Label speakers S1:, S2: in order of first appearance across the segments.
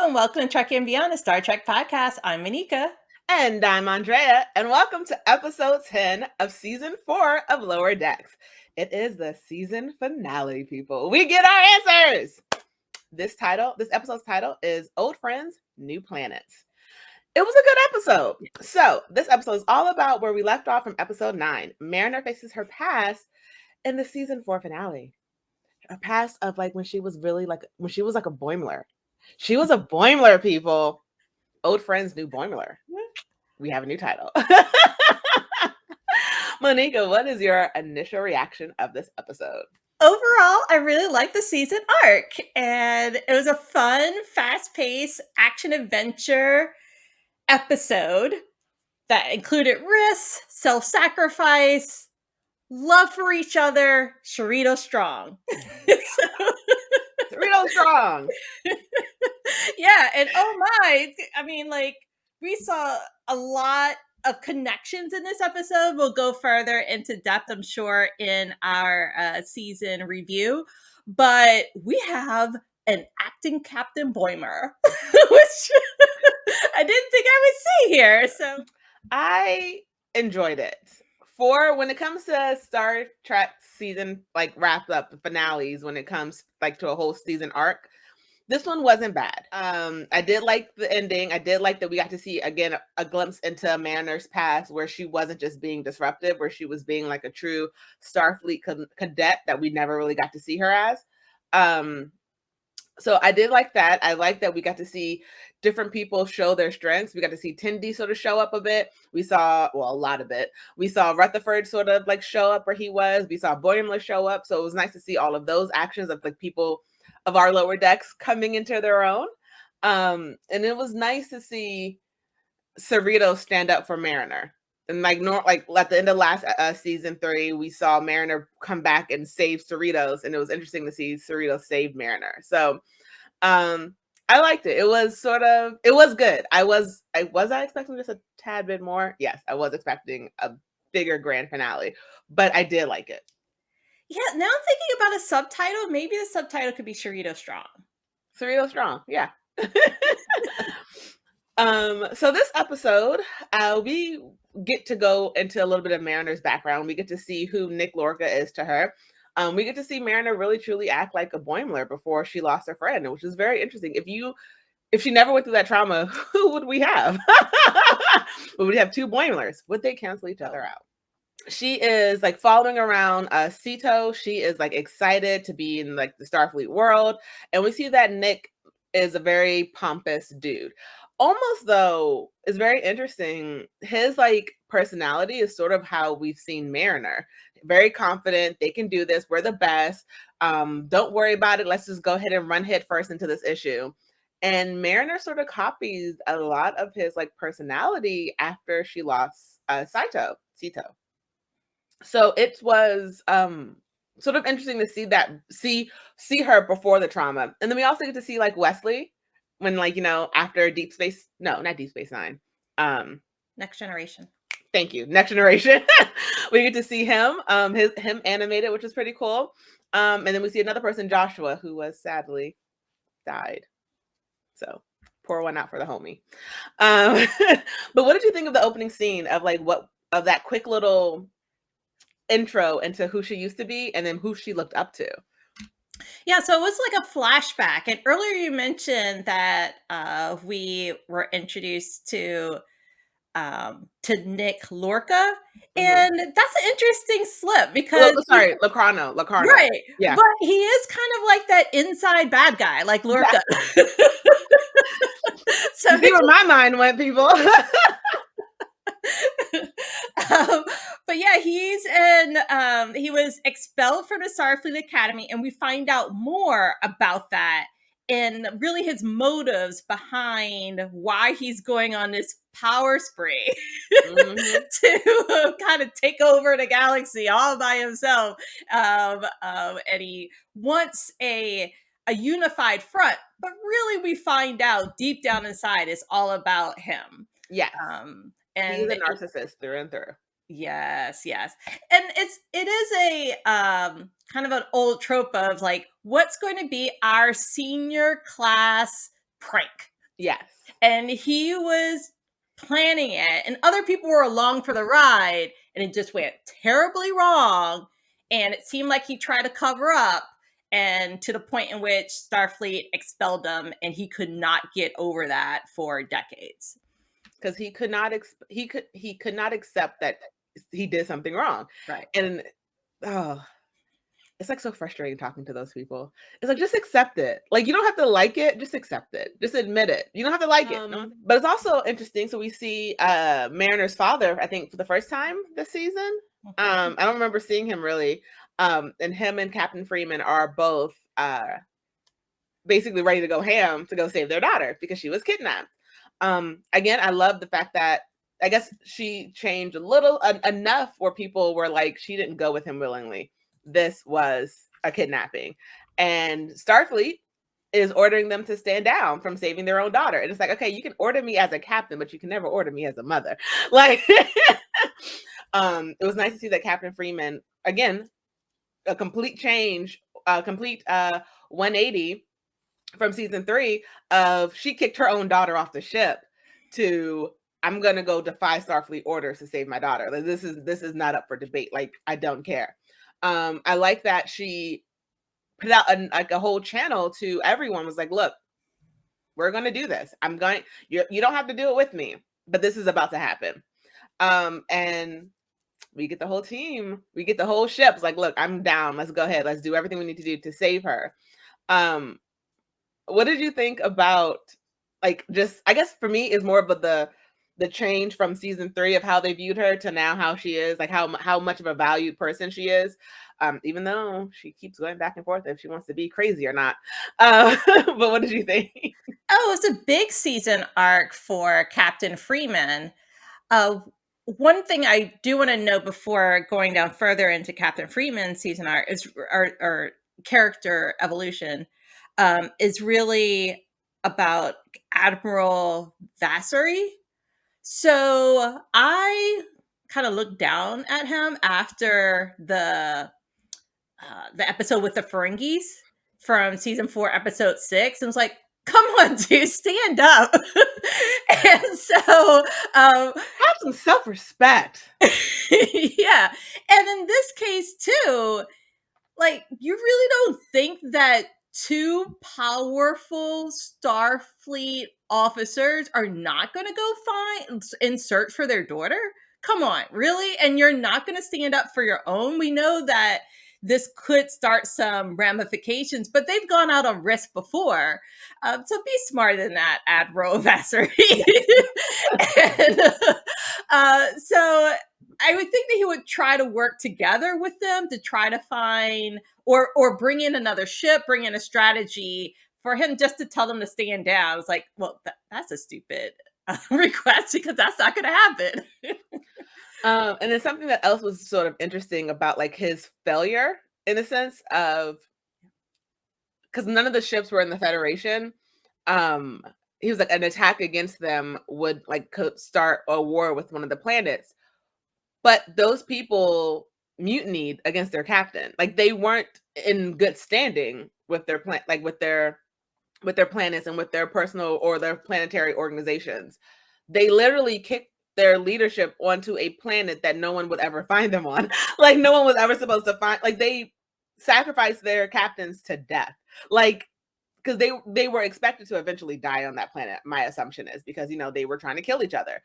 S1: And welcome to Trekkie and Beyond, a Star Trek podcast. I'm Monica.
S2: And I'm Andrea, and welcome to episode 10 of season 4 of Lower Decks. It is the season finale, people. We get our answers. This episode's title is Old Friends, New Planets. It was a good episode. So, this episode is all about where we left off from episode 9. Mariner faces her past in the season 4 finale. Her past of when she was like a Boimler. She was a Boimler, people. Old Friends, New Boimler. We have a new title. Monica, what is your initial reaction of this episode?
S1: Overall, I really liked the season arc, and it was a fun, fast-paced action-adventure episode that included risks, self-sacrifice, love for each other, Cerrito strong.
S2: Cerrito strong.
S1: Yeah, and oh my, I mean, we saw a lot of connections in this episode. We'll go further into depth, I'm sure, in our season review. But we have an acting Captain Boimer, which I didn't think I would see here. So
S2: I enjoyed it. For when it comes to Star Trek season, wrapped up the finales, when it comes to a whole season arc, this one wasn't bad. I did like the ending. I did like that we got to see again a glimpse into Mariner's past, where she wasn't just being disruptive, where she was being like a true Starfleet cadet that we never really got to see her as. So I did like that. I like that we got to see different people show their strengths. We got to see Tindy sort of show up a bit. We saw, well, a lot of it. We saw Rutherford sort of show up where he was. We saw Boimler show up. So it was nice to see all of those actions of people of our lower decks coming into their own. And it was nice to see Cerrito stand up for Mariner. And at the end of last season 3, we saw Mariner come back and save Cerritos, and it was interesting to see Cerrito save Mariner. So I liked it. It was good. Was I expecting just a tad bit more? Yes, I was expecting a bigger grand finale, but I did like it.
S1: yeah, now I'm thinking about a subtitle. Maybe the subtitle could be Cerrito strong.
S2: Cerrito strong, yeah. So this episode, we get to go into a little bit of Mariner's background. We get to see who Nick Lorca is to her. We get to see Mariner really truly act like a Boimler before she lost her friend, which is very interesting. If she never went through that trauma, who would we have? Would we have 2 Boimlers? Would they cancel each other out? She is following around Sito. She is excited to be in the Starfleet world, and we see that Nick is a very pompous dude. Almost though, it's very interesting. His personality is sort of how we've seen Mariner. Very confident. They can do this. We're the best. Don't worry about it. Let's just go ahead and run head first into this issue. And Mariner sort of copies a lot of his personality after she lost Sito. So it was sort of interesting to see her before the trauma. And then we also get to see Wesley when after Deep Space, no, not Deep Space Nine.
S1: Next Generation.
S2: Thank you. Next Generation. We get to see him animated, which is pretty cool. And then we see another person, Joshua, who was sadly died. So pour one out for the homie. But what did you think of the opening scene of of that quick little intro into who she used to be and then who she looked up to?
S1: Yeah, so it was like a flashback. And earlier you mentioned that we were introduced to Nick Lorca, and that's an interesting slip because
S2: Locarno.
S1: Right.
S2: Yeah.
S1: But he is kind of like that inside bad guy, like Lorca. Yeah.
S2: So see where my mind went, people.
S1: But yeah, he was expelled from the Starfleet Academy, and we find out more about that and really his motives behind why he's going on this power spree to kind of take over the galaxy all by himself. And he wants a unified front, but really we find out deep down inside it's all about him.
S2: Yes.
S1: And
S2: he's a narcissist through and through.
S1: Yes. And it is a kind of an old trope of what's going to be our senior class prank.
S2: Yes.
S1: And he was planning it, and other people were along for the ride, and it just went terribly wrong. And it seemed like he tried to cover up, and to the point in which Starfleet expelled him, and he could not get over that for decades.
S2: Because he could not accept that he did something wrong.
S1: Right.
S2: And oh, it's like so frustrating talking to those people. It's like, just accept it. Like, you don't have to like it, just accept it. Just admit it. You don't have to like it. No, but it's also interesting. So we see Mariner's father, I think, for the first time this season. I don't remember seeing him really. And him and Captain Freeman are both basically ready to go ham to go save their daughter because she was kidnapped. Again, I love the fact that I guess she changed a little enough where people were like, she didn't go with him willingly. This was a kidnapping. And Starfleet is ordering them to stand down from saving their own daughter. And it's like, okay, you can order me as a captain, but you can never order me as a mother. Like, it was nice to see that Captain Freeman, again, a complete change, a complete 180 from season 3 of she kicked her own daughter off the ship to I'm gonna go defy Starfleet orders to save my daughter. Like, this is not up for debate. Like, I don't care. I like that she put out a whole channel to everyone, was like, look, we're gonna do this. You don't have to do it with me, but this is about to happen. And we get the whole team, we get the whole ship. It's like, look, I'm down. Let's go ahead. Let's do everything we need to do to save her. What did you think about, like, just, I guess for me is more of the change from season 3 of how they viewed her to now how she is, like how much of a valued person she is, even though she keeps going back and forth if she wants to be crazy or not. But what did you think?
S1: Oh, it's a big season arc for Captain Freeman. One thing I do want to know before going down further into Captain Freeman's season arc is or character evolution, is really about Admiral Vassery. So I kind of looked down at him after the episode with the Ferengis from season 4, episode 6, and was like, "Come on, dude, stand up!" And so,
S2: Have some self-respect.
S1: yeah, and in this case too, like, you really don't think that two powerful Starfleet officers are not going to go find and search for their daughter? Come on, really? And you're not going to stand up for your own? We know that this could start some ramifications, but they've gone out on risk before. So be smarter than that, Admiral Vassery. And, so I would think that he would try to work together with them to try to find or bring in another ship, bring in a strategy for him just to tell them to stand down. It's like, well, that's a stupid request because that's not going to happen.
S2: And then something that else was sort of interesting about, like, his failure in a sense of, because none of the ships were in the Federation. He was like, an attack against them would like start a war with one of the planets. But those people mutinied against their captain. Like, they weren't in good standing with their with their planets and with their personal or their planetary organizations. They literally kicked their leadership onto a planet that no one would ever find them on. Like, no one was ever supposed to find, like, they sacrificed their captains to death. Like, because they were expected to eventually die on that planet, my assumption is, because they were trying to kill each other.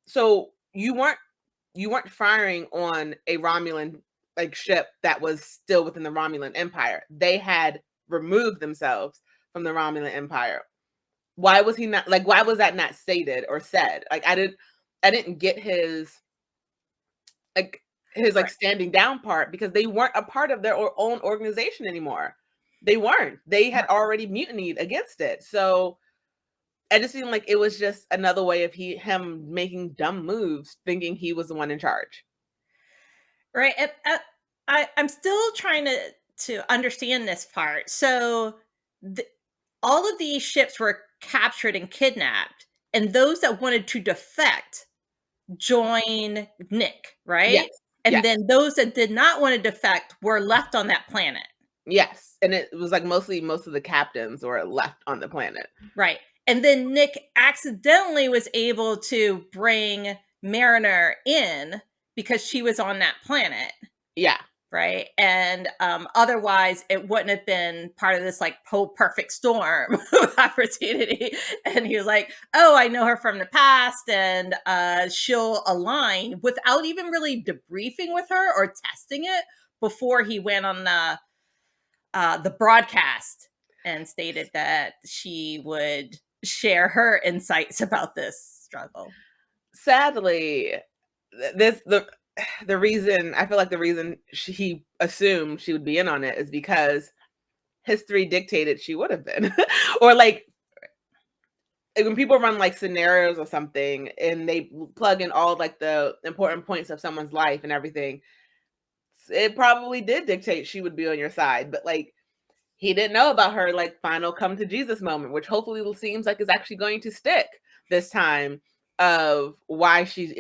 S2: So you weren't firing on a Romulan like ship that was still within the Romulan Empire. They had removed themselves from the Romulan Empire. Why was he not, like, why was that not stated or said? Like, I didn't get his like
S1: Right.
S2: standing down part, because they weren't a part of their own organization anymore. They weren't. They had already mutinied against it. So I just seemed like it was just another way of him making dumb moves, thinking he was the one in charge.
S1: Right. And, I'm still trying to understand this part. So the, all of these ships were captured and kidnapped, and those that wanted to defect join Nick,
S2: Yes.
S1: right? And
S2: Yes.
S1: then those that did not want to defect were left on that planet.
S2: Yes, and it was like most of the captains were left on the planet.
S1: Right. And then Nick accidentally was able to bring Mariner in because she was on that planet.
S2: Yeah.
S1: Right. And otherwise, it wouldn't have been part of this like perfect storm of opportunity. And he was like, oh, I know her from the past, and she'll align without even really debriefing with her or testing it before he went on the broadcast and stated that she would share her insights about this struggle.
S2: Sadly, this the reason I feel like the reason he assumed she would be in on it is because history dictated she would have been. Or like when people run like scenarios or something and they plug in all like the important points of someone's life and everything, it probably did dictate she would be on your side. But like he didn't know about her like final come to Jesus moment, which hopefully seems like is actually going to stick this time, of why she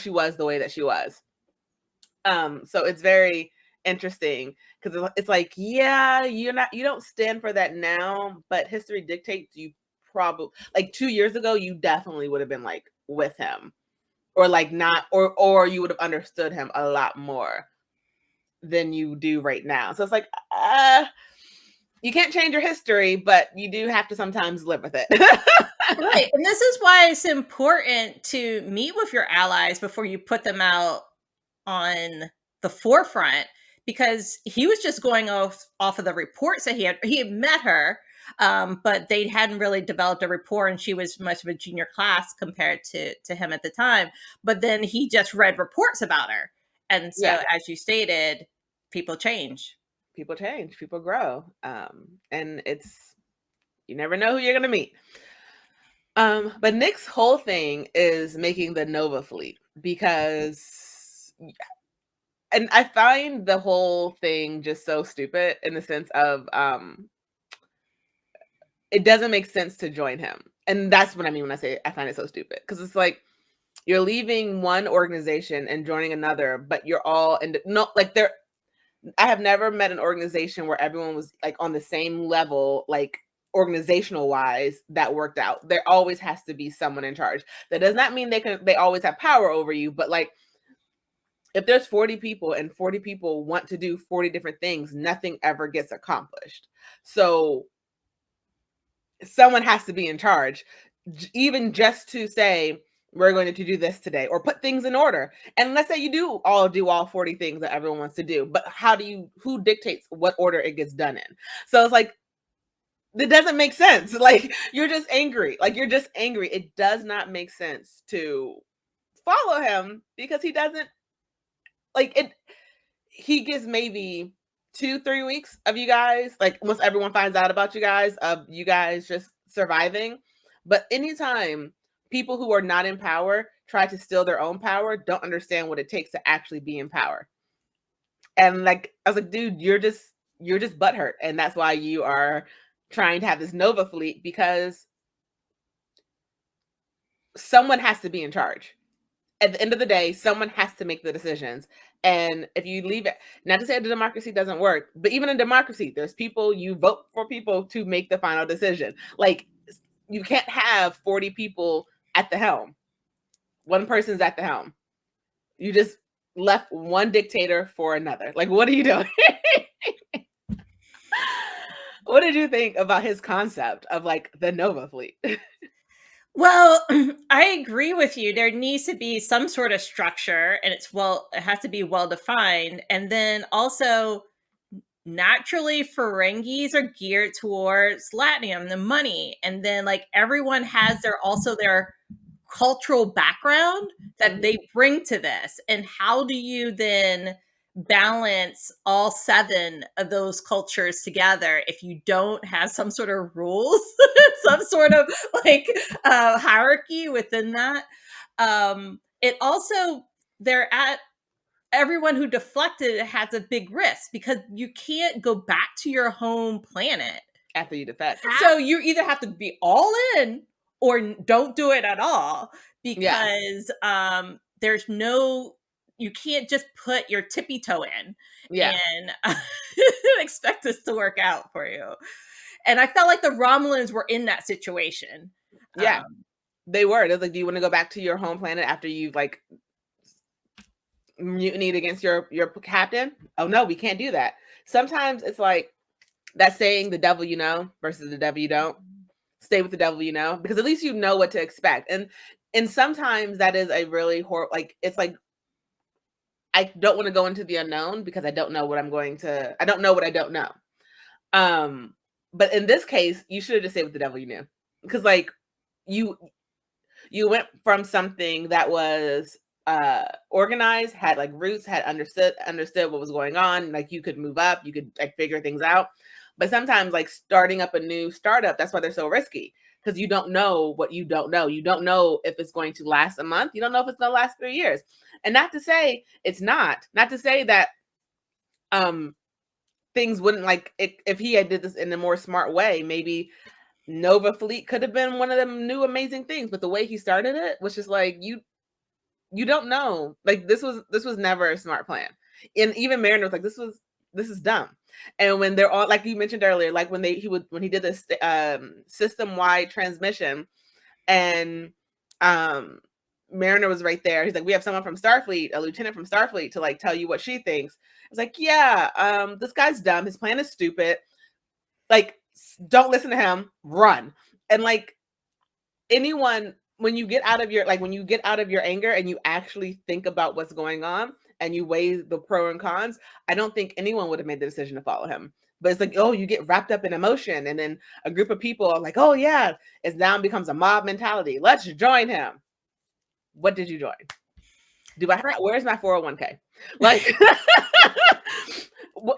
S2: was the way that she was. So it's very interesting because it's like, yeah, you don't stand for that now, but history dictates you probably like 2 years ago, you definitely would have been like with him, or like not, or you would have understood him a lot more than you do right now. So it's like, you can't change your history, but you do have to sometimes live with it.
S1: Right. And this is why it's important to meet with your allies before you put them out on the forefront, because he was just going off of the reports that he had met her, but they hadn't really developed a rapport, and she was much of a junior class compared to him at the time. But then he just read reports about her, and so
S2: Yeah,
S1: as you stated, people change.
S2: people change, people grow, and it's, you never know who you're gonna meet. But Nick's whole thing is making the Nova fleet because, and I find the whole thing just so stupid in the sense of it doesn't make sense to join him. And that's what I mean when I say I find it so stupid, because it's like you're leaving one organization and joining another, but you're all in no, like there, I have never met an organization where everyone was like on the same level, like organizational wise, that worked out. There always has to be someone in charge. That does not mean they always have power over you, but like if there's 40 people and 40 people want to do 40 different things, nothing ever gets accomplished. So someone has to be in charge, even just to say, we're going to do this today, or put things in order. And let's say you do all 40 things that everyone wants to do, but who dictates what order it gets done in? So it's like, it doesn't make sense. Like you're just angry. It does not make sense to follow him because he doesn't like it. He gives maybe 2-3 weeks of you guys, like once everyone finds out about you guys, of you guys just surviving. But anytime people who are not in power try to steal their own power, don't understand what it takes to actually be in power. And like I was like, dude, you're just butthurt, and that's why you are trying to have this Nova fleet, because someone has to be in charge. At the end of the day, someone has to make the decisions. And if you leave it, not to say the democracy doesn't work, but even in democracy, there's people, you vote for people to make the final decision. Like you can't have 40 people at the helm. One person's at the helm. You just left one dictator for another. Like, what are you doing? What did you think about his concept of like the Nova fleet?
S1: Well, I agree with you. There needs to be some sort of structure, and it has to be well defined. And then also, naturally, Ferengis are geared towards Latium, the money, and then like everyone has their cultural background that
S2: Mhm.
S1: they bring to this. And how do you then balance all seven of those cultures together if you don't have some sort of rules, some sort of like hierarchy within that? It also, they're at everyone who deflected has a big risk because you can't go back to your home planet.
S2: After you defect.
S1: So you either have to be all in or don't do it at all,
S2: Yeah.
S1: because there's no you can't just put your tippy toe in
S2: Yeah.
S1: and expect this to work out for you. And I felt like the Romulans were in that situation.
S2: Yeah.
S1: Um,
S2: They were. It was like, do you want to go back to your home planet after you've like mutinied against your captain? Oh no, we can't do that. Sometimes it's like that saying, the devil you know versus the devil you don't. Stay with the devil you know, because at least you know what to expect. And sometimes that is a really like, it's like, I don't want to go into the unknown because I don't know what I don't know what I don't know. But in this case, you should have just stayed with the devil you knew. Because like you you went from something that was organized, had like roots, had understood what was going on, like you could move up, you could like figure things out. But sometimes like starting up a new startup, that's why they're so risky, because you don't know what you don't know. You don't know if it's going to last a month. You don't know if it's going to last 3 years. And not to say it's not to say that things wouldn't, like, if he had did this in a more smart way, maybe Nova Fleet could have been one of them new amazing things. But the way he started it was just like, you don't know. Like this was never a smart plan. And even Mariner was like, this is dumb. And when they're all, like you mentioned earlier, like when he did this system wide transmission, and Mariner was right there. He's like, we have someone from Starfleet, a lieutenant from Starfleet, to like tell you what she thinks. It's like, yeah, this guy's dumb. His plan is stupid. Like, don't listen to him. Run. And like anyone, when you get out of your anger and you actually think about what's going on and you weigh the pro and cons, I don't think anyone would have made the decision to follow him. But it's like, oh, you get wrapped up in emotion, and then a group of people are like, oh yeah, it now becomes a mob mentality. Let's join him. What did you join?
S1: right.
S2: Where's my 401k? Like,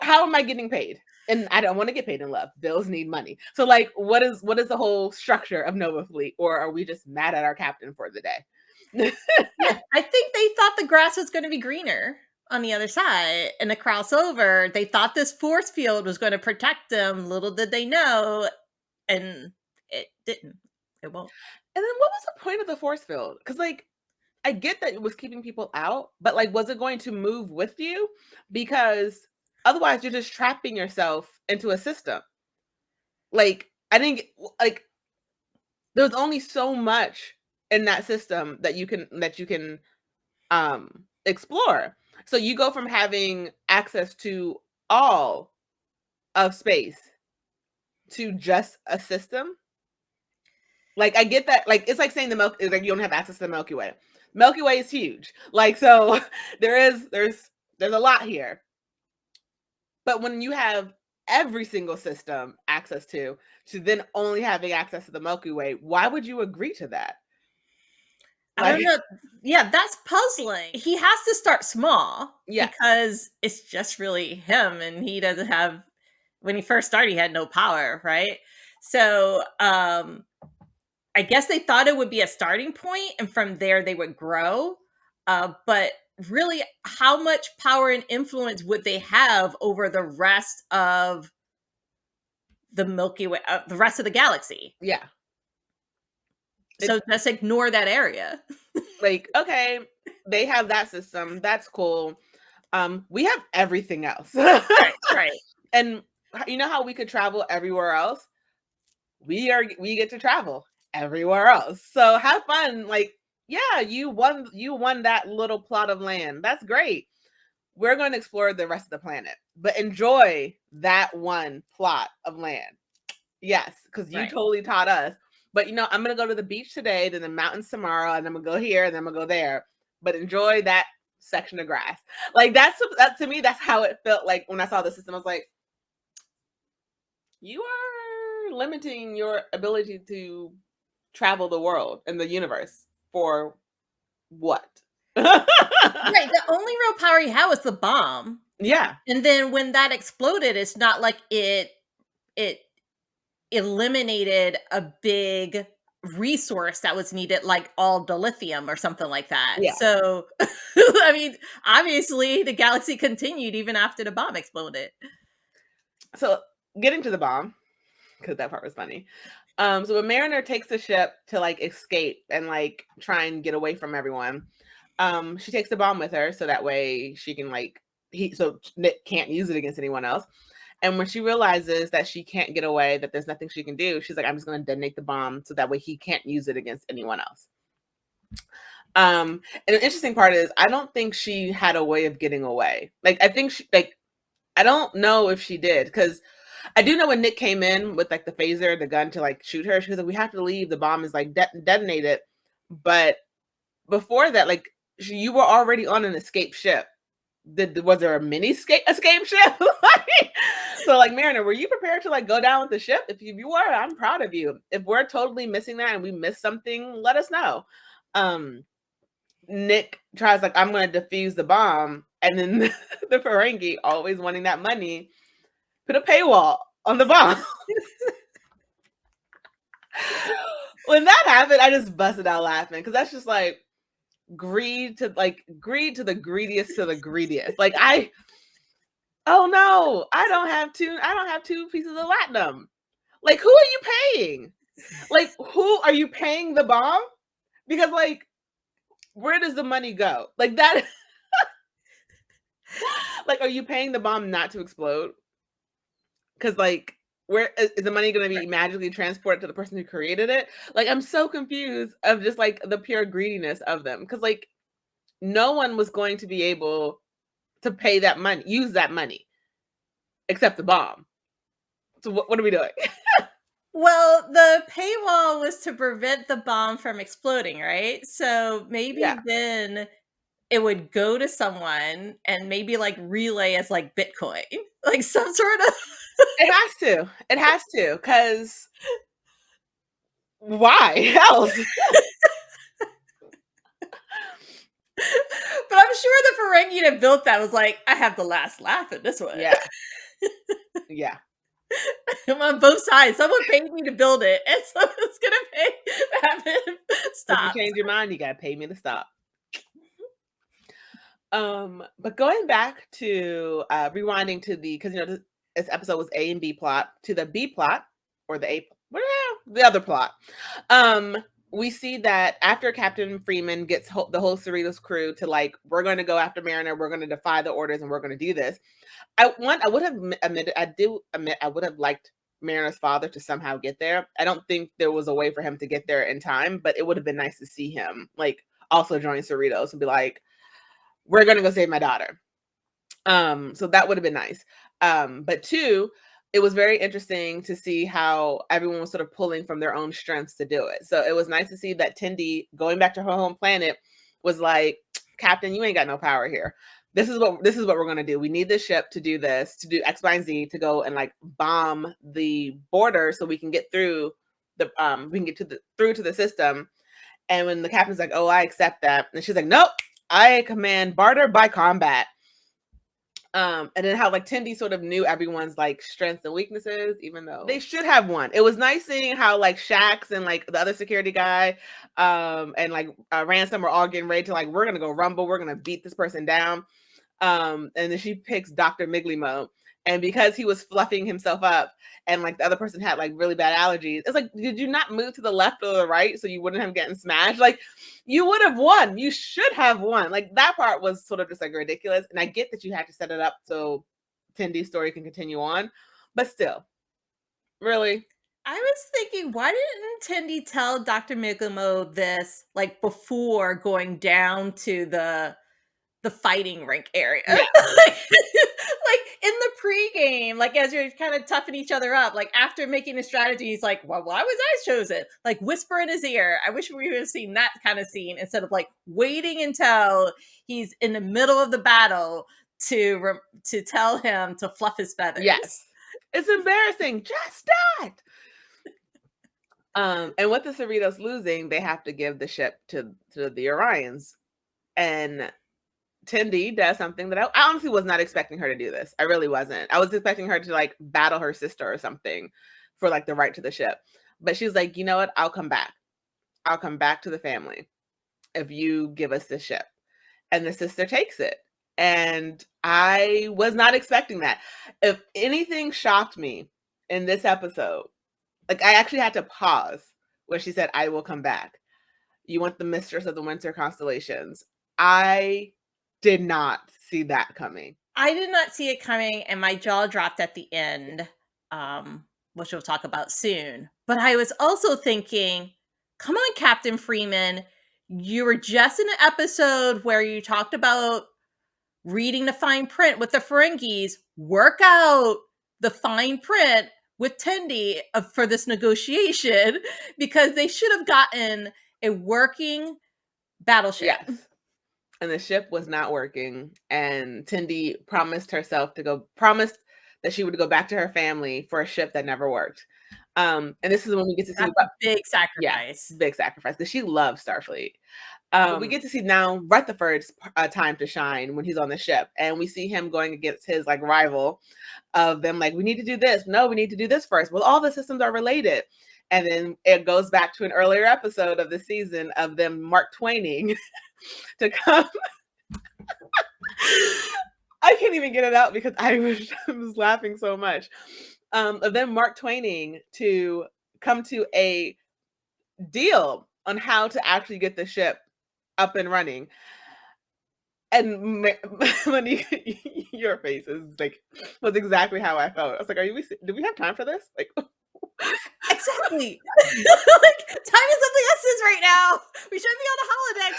S2: how am I getting paid? And I don't want to get paid in love. Bills need money. So like, what is the whole structure of Nova Fleet? Or are we just mad at our captain for the day?
S1: Yeah, I think they thought the grass was going to be greener on the other side. In the crossover, they thought this force field was going to protect them. Little did they know, and it didn't. It won't.
S2: And then what was the point of the force field? Because like, I get that it was keeping people out, but like, was it going to move with you? Because otherwise you're just trapping yourself into a system. Like, I think like there's only so much in that system that you can explore. So you go from having access to all of space to just a system. Like, I get that. Like, it's like saying like you don't have access to the Milky Way. Milky Way is huge. Like, so there's a lot here. But when you have every single system access to then only having access to the Milky Way, why would you agree to that?
S1: I don't
S2: Like,
S1: know. Yeah, that's puzzling. He has to start small
S2: yeah,
S1: because it's just really him, and he doesn't have. When he first started, he had no power, right? So, I guess they thought it would be a starting point, and from there they would grow. But really, how much power and influence would they have over the rest of the Milky Way, the rest of the galaxy?
S2: yeah.
S1: So
S2: It's
S1: just ignore that area.
S2: like, okay, they have that system. That's cool. We have everything else.
S1: Right, right,
S2: And you know how we could travel everywhere else? We get to travel everywhere else. So have fun. Like, yeah, you won that little plot of land. That's great. We're going to explore the rest of the planet, but enjoy that one plot of land. Yes, because you
S1: right.
S2: totally taught us. But I'm gonna go to the beach today, then the mountains tomorrow, and I'm gonna go here, and then I'm gonna go there. But enjoy that section of grass. Like, that to me, that's how it felt like when I saw the system. I was like, you are limiting your ability to travel the world and the universe for what?
S1: Right, the only real power he had was the bomb,
S2: Yeah,
S1: and then when that exploded, it's not like it eliminated a big resource that was needed, like all the lithium or something like that.
S2: yeah.
S1: So, I mean, obviously, the galaxy continued even after the bomb exploded.
S2: So getting to the bomb, because that part was funny. So when Mariner takes the ship to like escape and like try and get away from everyone, She takes the bomb with her so that way she can so Nick can't use it against anyone else. And when she realizes that she can't get away, that there's nothing she can do, she's like, I'm just going to detonate the bomb so that way he can't use it against anyone else. And the interesting part is, I don't think she had a way of getting away. I think I don't know if she did, because I do know when Nick came in with the phaser, the gun to shoot her, she was like, we have to leave. The bomb is detonated. But before that, you were already on an escape ship. Was there a mini escape ship? So Mariner, were you prepared to go down with the ship? If you were, I'm proud of you. If we're totally missing that and we missed something, let us know. Nick tries I'm going to defuse the bomb, and then the Ferengi, always wanting that money, put a paywall on the bomb. When that happened, I just busted out laughing, because that's just greed to the greediest to the greediest. Oh no, I don't have two pieces of latinum. Who are you paying? Who are you paying the bomb? Because where does the money go? That are you paying the bomb not to explode? Because where is the money going to be magically transported to the person who created it? I'm so confused of just the pure greediness of them, because no one was going to be able to pay that money, use that money, except the bomb. So what are we doing?
S1: Well, the paywall was to prevent the bomb from exploding, right? So maybe then it would go to someone and maybe relay as Bitcoin, some sort of.
S2: It has to, because why else?
S1: But I'm sure the Ferengi that built that was I have the last laugh at this one.
S2: Yeah.
S1: I'm on both sides. Someone paid me to build it, and someone's gonna pay to have it stop.
S2: If you change your mind, you gotta pay me to stop. But going back to rewinding to because this episode was A and B plot, to the B plot, or the other plot. We see that after Captain Freeman gets the whole Cerritos crew to we're going to go after Mariner, we're going to defy the orders, and we're going to do this. I would have admitted, I would have liked Mariner's father to somehow get there. I don't think there was a way for him to get there in time, but it would have been nice to see him also join Cerritos and be we're going to go save my daughter. So that would have been nice. But two, it was very interesting to see how everyone was sort of pulling from their own strengths to do it. So it was nice to see that Tendi, going back to her home planet, was Captain, you ain't got no power here. This is what we're going to do. We need this ship to do this, to do X, Y, and Z, to go and bomb the border so we can get through through to the system. And when the captain's oh, I accept that. And she's nope, I command barter by combat. And then how Tendi sort of knew everyone's strengths and weaknesses, even though they should have won. It was nice seeing how Shax and the other security guy and Ransom were all getting ready to we're gonna go rumble, we're gonna beat this person down. And then she picks Dr. Miglimo, and because he was fluffing himself up and the other person had really bad allergies, it's did you not move to the left or the right so you wouldn't have gotten smashed? You would have won. You should have won. That part was sort of just ridiculous. And I get that you had to set it up so Tendi's story can continue on, but still, really.
S1: I was thinking, why didn't Tendi tell Dr. Miglimo this before going down to the fighting rink area?
S2: Yeah.
S1: In the pregame, as you're kind of toughing each other up, after making a strategy, he's well, why was I chosen? Whisper in his ear. I wish we would have seen that kind of scene instead of waiting until he's in the middle of the battle to tell him to fluff his feathers.
S2: Yes. It's embarrassing. Just that. And with the Cerritos losing, they have to give the ship to the Orions. And Tendi does something that I honestly was not expecting her to do this. I really wasn't. I was expecting her to battle her sister or something for the right to the ship. But she's you know what? I'll come back. I'll come back to the family if you give us the ship. And the sister takes it. And I was not expecting that. If anything shocked me in this episode, I actually had to pause when she said, I will come back. You want the mistress of the winter constellations. I did not see that coming.
S1: I did not see it coming, and my jaw dropped at the end, which we'll talk about soon. But I was also thinking, come on, Captain Freeman. You were just in an episode where you talked about reading the fine print with the Ferengis. Work out the fine print with Tendi for this negotiation because they should have gotten a working battleship.
S2: Yes. And the ship was not working. And Tindy promised that she would go back to her family for a ship that never worked. And this is when we get to see
S1: That's a big
S2: yeah,
S1: sacrifice.
S2: big sacrifice because she loves Starfleet. But we get to see now Rutherford's time to shine when he's on the ship, and we see him going against his like rival of them. Like, we need to do this. No, we need to do this first. Well, all the systems are related, and then it goes back to an earlier episode of the season of them Mark Twaining to come. I can't even get it out because I was laughing so much. Of them Mark Twaining to come to a deal on how to actually get the ship up and running. And Monique, your face is like was exactly how I felt. I was like, do we have time for this? Like,
S1: Exactly. Like, time is of the essence right now. We should be on the holodeck.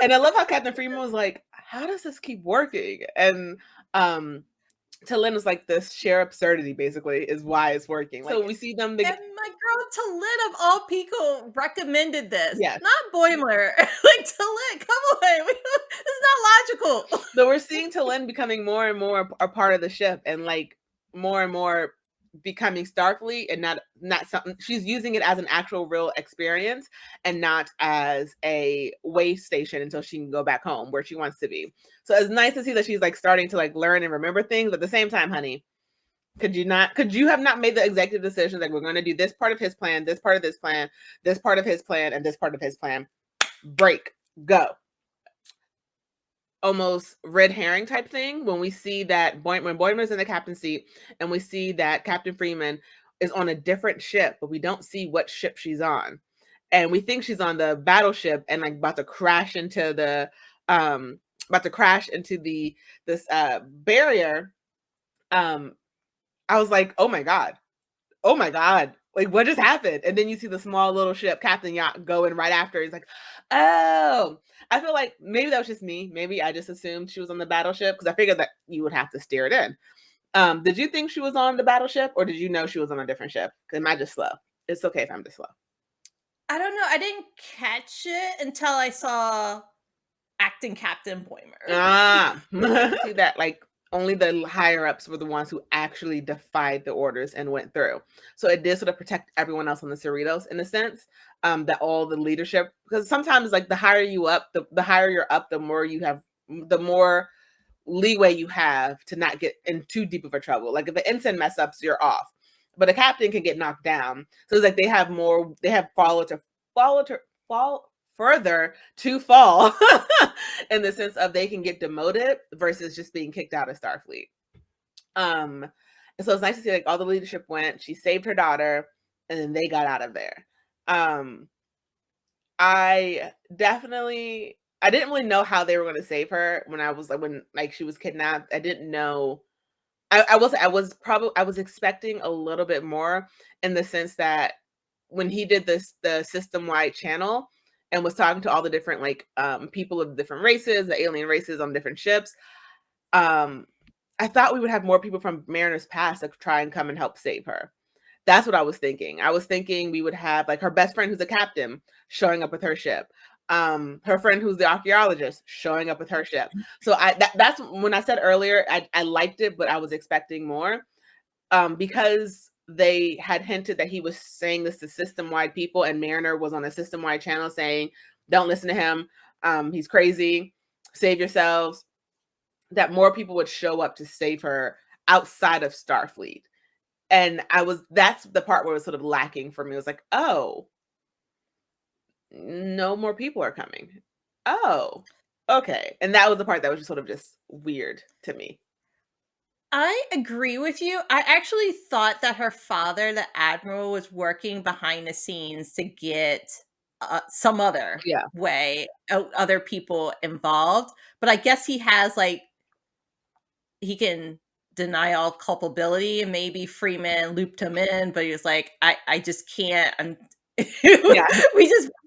S2: and I love how Captain Freeman was like, how does this keep working? And Talin was like, this sheer absurdity basically is why it's working. Like, so we see them.
S1: And my girl Talin of all people recommended this.
S2: Yes.
S1: Not Boimler. Like, Talin, come on. This is not logical.
S2: So we're seeing Talin becoming more and more a part of the ship, and like more and more becoming Starfleet, and not something she's using it as an actual real experience and not as a way station until she can go back home where she wants to be. So it's nice to see that she's like starting to like learn and remember things. But at the same time, honey, could you have not made the executive decisions like, we're going to do this part of his plan, this part of this plan, this part of his plan, and this part of his plan? Break, go. Almost red herring type thing when we see that when Boimler's in the captain's seat and we see that Captain Freeman is on a different ship, but we don't see what ship she's on. And we think she's on the battleship and like about to crash into the this barrier. I was like, oh my God. Like, what just happened? And then you see the small little ship, Captain Yacht, going right after. He's like, oh, I feel like maybe that was just me. Maybe I just assumed she was on the battleship because I figured that you would have to steer it in. Did you think she was on the battleship, or did you know she was on a different ship? Because am I just slow? It's okay if I'm just slow.
S1: I don't know. I didn't catch it until I saw acting Captain Boimler.
S2: See that, like, only the higher ups were the ones who actually defied the orders and went through. So it did sort of protect everyone else on the Cerritos in a sense, that all the leadership, because sometimes like the higher you up, the higher you're up, the more leeway you have to not get in too deep of a trouble. Like if an ensign mess ups, you're off, but a captain can get knocked down. So it's like they have further to fall in the sense of they can get demoted versus just being kicked out of Starfleet. And so it's nice to see like all the leadership went. She saved her daughter, and then they got out of there. I didn't really know how they were going to save her when she was kidnapped. I didn't know. I was expecting a little bit more in the sense that when he did the system wide channel and was talking to all the different people of different races, the alien races on different ships, I thought we would have more people from Mariner's past to try and come and help save her. That's what I was thinking. I was thinking we would have like her best friend who's a captain showing up with her ship. Her friend who's the archaeologist showing up with her ship. So that's when I said earlier, I liked it, but I was expecting more. Because they had hinted that he was saying this to system-wide people, and Mariner was on a system-wide channel saying, don't listen to him. He's crazy. Save yourselves. That more people would show up to save her outside of Starfleet. And that's the part where it was sort of lacking for me. It was like, oh, no more people are coming. Oh, okay. And that was the part that was just sort of just weird to me.
S1: I agree with you. I actually thought that her father, the admiral, was working behind the scenes to get some other
S2: Yeah.
S1: way, other people involved. But I guess he has like he can deny all culpability, and maybe Freeman looped him in, but he was like, I just can't.
S2: Yeah.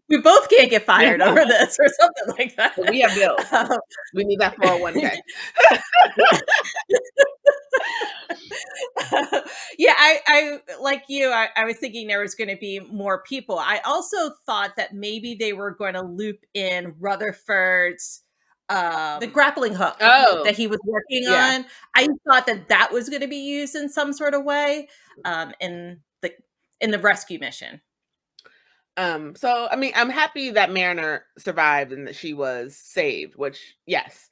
S1: We both can't get
S2: Yeah.
S1: fired over this or something like
S2: But we
S1: that.
S2: have bills.
S1: Um,
S2: We need that 401k.
S1: yeah. Yeah, I like you, I was thinking there was going to be more people. I also thought that maybe they were going to loop in Rutherford's the grappling hook
S2: Oh,
S1: that he was working
S2: yeah.
S1: on. I thought that that was going to be used in some sort of way in the rescue mission.
S2: So I mean, I'm happy that Mariner survived and that she was saved, which yes.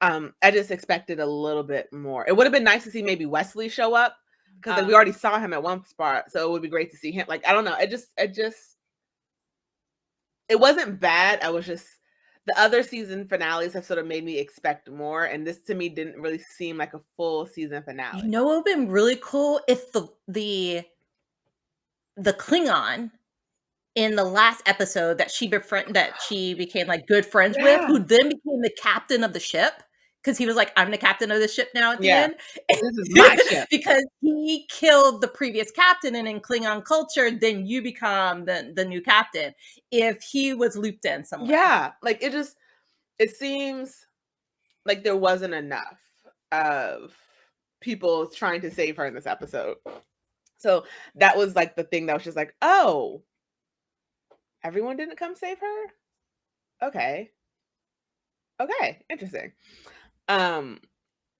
S2: I just expected a little bit more. It would have been nice to see maybe Wesley show up because like we already saw him at one spot, so it would be great to see him. Like I don't know, it wasn't bad. I was just the other season finales have sort of made me expect more, and this to me didn't really seem like a full season
S1: You
S2: finale.
S1: know, it would have been really cool if the Klingon in the last episode that she became, like, good friends with,
S2: Yeah,
S1: who then became the captain of the ship, because he was like, "I'm the captain of the ship now," at the
S2: yeah.
S1: end.
S2: This is my ship.
S1: Because he killed the previous captain, and in Klingon culture, then you become the new captain, if he was looped in somewhere.
S2: Yeah, like it seems like there wasn't enough of people trying to save her in this episode. So that was like the thing that was just like, oh, everyone didn't come save her? Okay. Okay. Interesting. Um,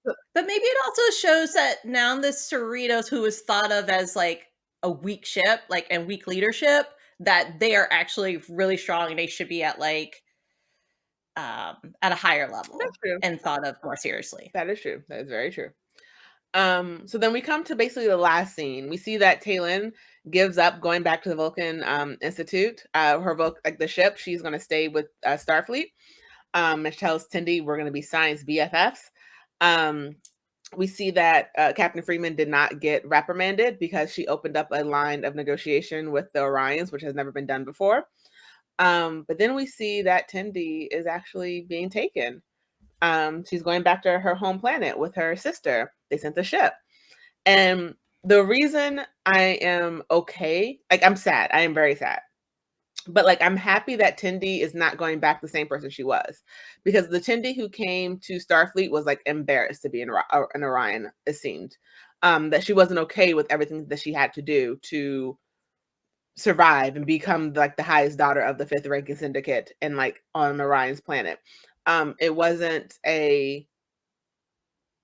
S1: But maybe it also shows that now the Cerritos, who was thought of as, like, a weak ship, like, and weak leadership, that they are actually really strong, and they should be at a higher
S2: that's
S1: level
S2: true.
S1: and thought of more seriously.
S2: That is true. That is very true. So then we come to basically the last scene. We see that Taylin gives up going back to the Vulcan Institute. Like the ship, she's going to stay with Starfleet. And she tells Tindy we're going to be science BFFs. Um, we see that Captain Freeman did not get reprimanded because she opened up a line of negotiation with the Orions, which has never been done before. But then we see that Tindy is actually being taken. She's going back to her home planet with her sister. They sent the ship. And the reason I am okay, like I'm sad. I am very sad. But like I'm happy that Tindy is not going back the same person she was. Because the Tindy who came to Starfleet was like embarrassed to be an Orion, it seemed. That she wasn't okay with everything that she had to do to survive and become like the highest daughter of the fifth ranking syndicate and like on Orion's planet. It wasn't a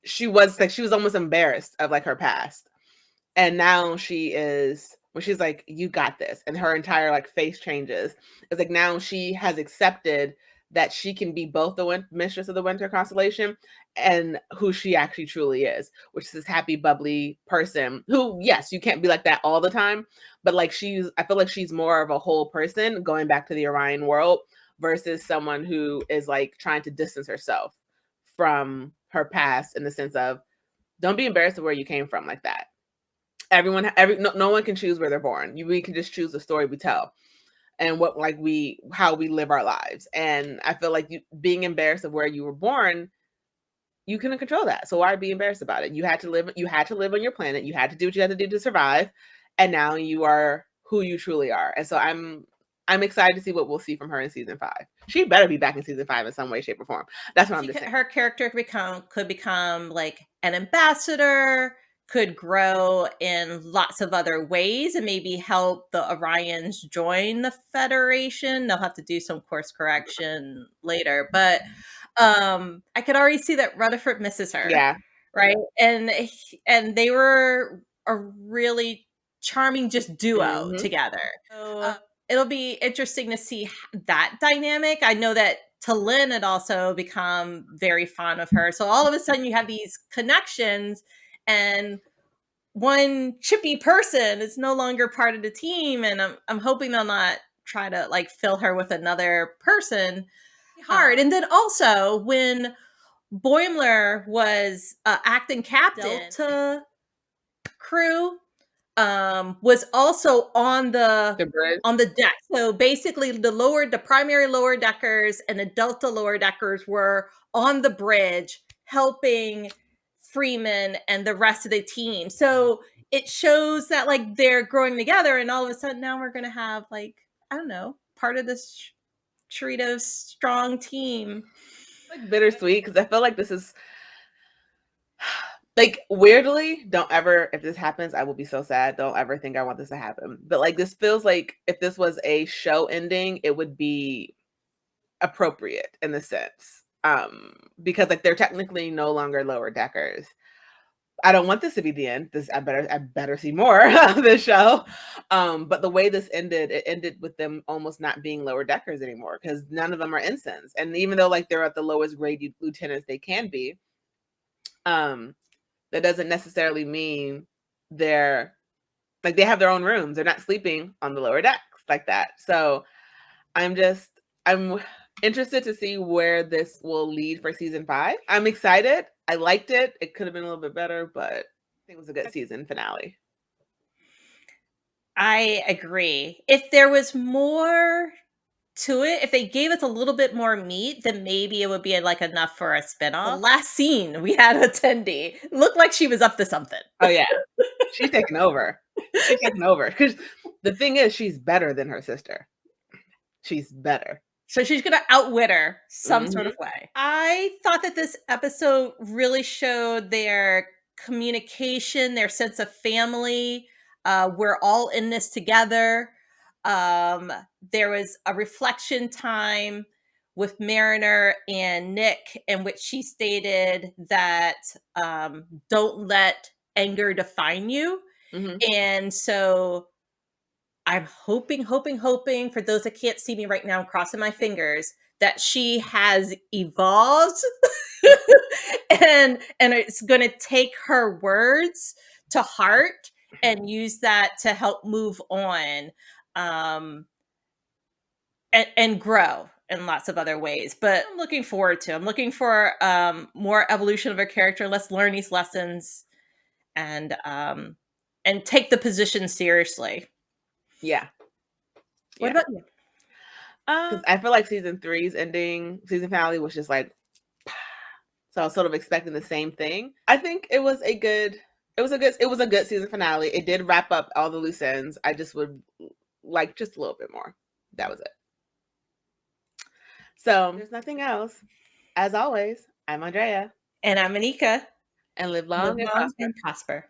S2: she was almost embarrassed of like her past. And now she is when she's like, you got this, and her entire like face changes. It's like now she has accepted that she can be both the mistress of the winter constellation and who she actually truly is, which is this happy, bubbly person who, yes, you can't be like that all the time, but like I feel like she's more of a whole person going back to the Orion world versus someone who is like trying to distance herself from her past in the sense of don't be embarrassed of where you came from like that. No one can choose where they're born. We can just choose the story we tell and how we live our lives. And I feel like being embarrassed of where you were born, you couldn't control that. So why be embarrassed about it? You had to live on your planet. You had to do what you had to do to survive. And now you are who you truly are. And so I'm excited to see what we'll see from her in season 5. She better be back in season 5 in some way, shape, or form. That's what I'm just saying.
S1: Her character could become like an ambassador, could grow in lots of other ways, and maybe help the Orions join the Federation. They'll have to do some course correction later, but I could already see that Rutherford misses her,
S2: Yeah.
S1: right? And they were a really charming just duo
S2: Mm-hmm.
S1: together. So it'll be interesting to see that dynamic. I know that Talin had also become very fond of her. So all of a sudden you have these connections, and one chippy person is no longer part of the team. And I'm hoping they'll not try to like fill her with another person. Hard. And then also when Boimler was acting captain, Delta crew, was also
S2: The bridge.
S1: on the deck. So basically the primary lower deckers and the Delta lower deckers were on the bridge helping Freeman and the rest of the team. So it shows that like they're growing together, and all of a sudden now we're gonna have like, I don't know, part of this Cheeritos strong team.
S2: Like bittersweet because I feel like this is like weirdly, don't ever, if this happens, I will be so sad. Don't ever think I want this to happen. But like this feels like if this was a show ending, it would be appropriate in the sense. Because like they're technically no longer lower deckers. I don't want this to be the end. I better see more of this show. But the way this ended, it ended with them almost not being lower deckers anymore because none of them are ensigns. And even though like they're at the lowest grade lieutenants they can be, um, that doesn't necessarily mean they're like they have their own rooms. They're not sleeping on the lower decks like that. So I'm interested to see where this will lead for season 5. I'm excited. I liked it. It could have been a little bit better, but I think it was a good season finale.
S1: I agree. If there was more to it, if they gave us a little bit more meat, then maybe it would be like enough for a spinoff. The last scene we had attendee looked like she was up to something.
S2: Oh yeah. She's taking over. She's taking over. Because the thing is, she's better than her sister. She's better.
S1: So she's gonna outwit her some sort
S2: Mhm.
S1: of way. I thought that this episode really showed their communication, their sense of family. We're all in this together. There was a reflection time with Mariner and Nick, in which she stated that don't let anger define you.
S2: Mhm.
S1: And so I'm hoping for those that can't see me right now, I'm crossing my fingers that she has evolved and it's going to take her words to heart and use that to help move on um and grow in lots of other ways. But I'm looking forward to. I'm looking for more evolution of her character. Let's learn these lessons and um and take the position seriously.
S2: Yeah.
S1: What
S2: Yeah.
S1: about you?
S2: Because I feel like season 3's season finale was just like, so I was sort of expecting the same thing. I think it was a good season finale. It did wrap up all the loose ends. I just would like just a little bit more. That was it. So there's nothing else. As always, I'm Andrea.
S1: And I'm Anika.
S2: And live
S1: Live
S2: long and
S1: long
S2: prosper.
S1: and prosper.